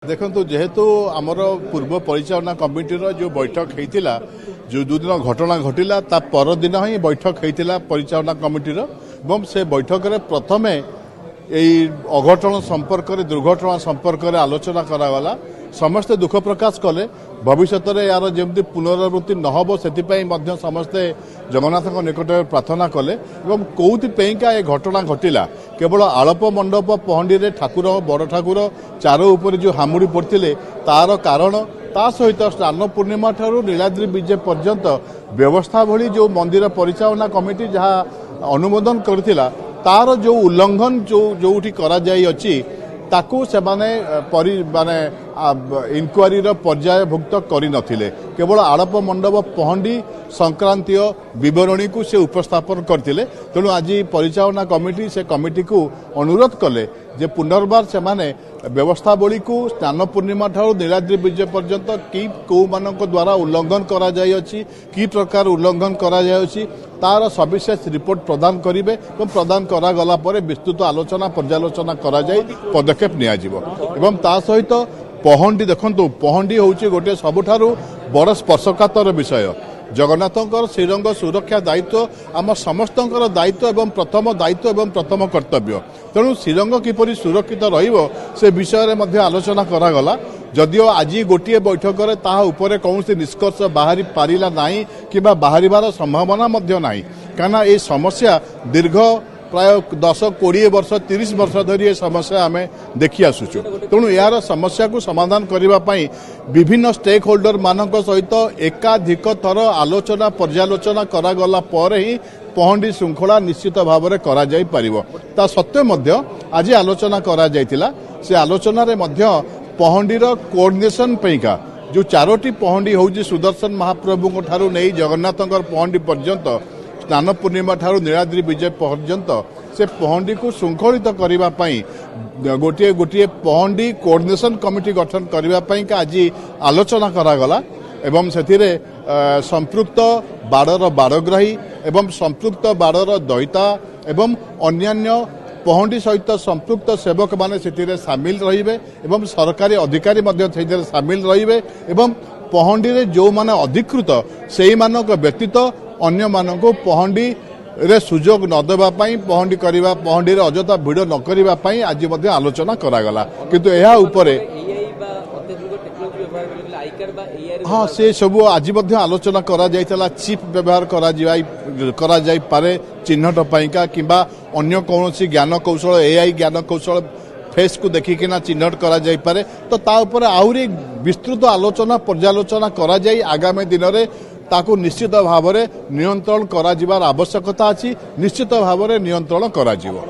देखो जेहेतु आमर पूर्व परिचालना कमिटीर जो बैठक होता जो दिन घटना घटिला ता परदिन ही बैठक होता परिचालना कमिटीर और से बैठक में प्रथम अघटन संपर्क दुर्घटना संपर्क आलोचना करागला समस्ते दुख प्रकाश कले भविष्य में यार जमी पुनरावृत्ति नहब से समस्ते जगन्नाथ निकट प्रार्थना कले कौथिका ये घटना घटिला केवल आलप मंडप पहंडी रे ठाकुर बड़ ठाकुर चार उपर जो हामुड़ी पड़ते तार कारण ता सहित स्नान पूर्णिमा ठारू नीलाद्री विजय पर्यंत व्यवस्था भली जो मंदिर परिचालना कमिटी जहाँ अनुमोदन करथिला तार जो उल्लंघन जो करा जाई अछि ताकू से माने इनक्वारी पर्यायभुक्त करि नथिले केवल आड़प मंडप पहंडी संक्रांतीय विवरणी को से उपस्थापन करथिले तेणु आज परिचालना कमिटी से कमिटी को अनुरोध कले जे पुनर्बार से माने व्यवस्थावली को स्नान पूर्णिमा ठारू नीलाद्री विजय पर्यंत कि कौ मानक द्वारा उल्लंघन करा जाय अछि कि प्रकार उल्लंघन करा जाय अछि तार सविशेष रिपोर्ट प्रदान करिवे और प्रदान करा गला परे विस्तृत आलोचना पर्यालोचना करा जाय पदक्षेप निया जिवो एवं ता सहित पहंडी देखंतु पहंडी होउची गोटे सबुठारू बड़ स्पर्शकातर विषय जगन्नाथंकर श्रीरंग सुरक्षा दायित्व आम समस्तंकर दायित्व एवं प्रथम दायित्व एवं प्रथम कर्तव्य तेणु श्रीरंग किपरि सुरक्षित रहिबो से विषय में आलोचना करागला जदिओ आज गोटे बैठक में ताहा उपरे कौन निष्कर्ष बाहरी पारिला नहीं कि बाहर संभावना नहीं कहीं ये समस्या दीर्घ प्राय 10-20 वर्ष 30 वर्ष धरी ये समस्या आम देखी आसुचु तेणु यार समस्या को समाधान करने विभिन्न स्टेक होल्डर मानक सहित एकाधिक थर आलोचना पर्यालोचना करागला पर ही पहंडी श्रृंखला निश्चित भाव में करा जाई परिवो ता सत्वे मध्य आज आलोचना करा जायतिला से आलोचना रे मध्य पहंडीर कोऑर्डिनेशन पैका जो चारोटी पहंडी होउची सुदर्शन महाप्रभु ठारू नहीं जगन्नाथंकर पहंडी पर्यंत स्नान पूर्णिमा ठारू नीलाद्री विजय पर्यंत से पहंडी को श्रृंखलित करने गोटे गोटे पहंडी कोऑर्डिनेशन कमिटी गठन करने आज आलोचना करागला एवं से संपृक्त बाड़र बाड़ग्राही एवं संपृक्त बाड़र दयिता एवं अन्यान्य पहंडी सहित संपृक्त सेवक माने से सामिल रहिबे एवं सरकारी अधिकारी मध्य सामिल रहिबे एवं पहंडी रे जो माने अधिकृत सेही मानक व्यतीत अन्य मानक पहंडी रे सुजोग न देबा पई पहंडी करिबा पहंडी रे अजता भिड़ न करिबा पई आज मध्य आलोचना करागला किंतु एहा उपरे हाँ से सब आज आलोचना करा जायतला चिप व्यवहार करा जाय पारे चिन्हट पाइका किंबा अन्य कौन ज्ञान कौशल एआई ज्ञान कौशल फेस को देखिकिना चिन्हट करा जाय पारे तो ता ऊपर आहुरी विस्तृत आलोचना पर्यालोचना करा जाय आगामी दिन में ताकू निश्चित भाव में नियंत्रण करा जिबार आवश्यकता अछि निश्चित भाव में नियंत्रण करा जिवो।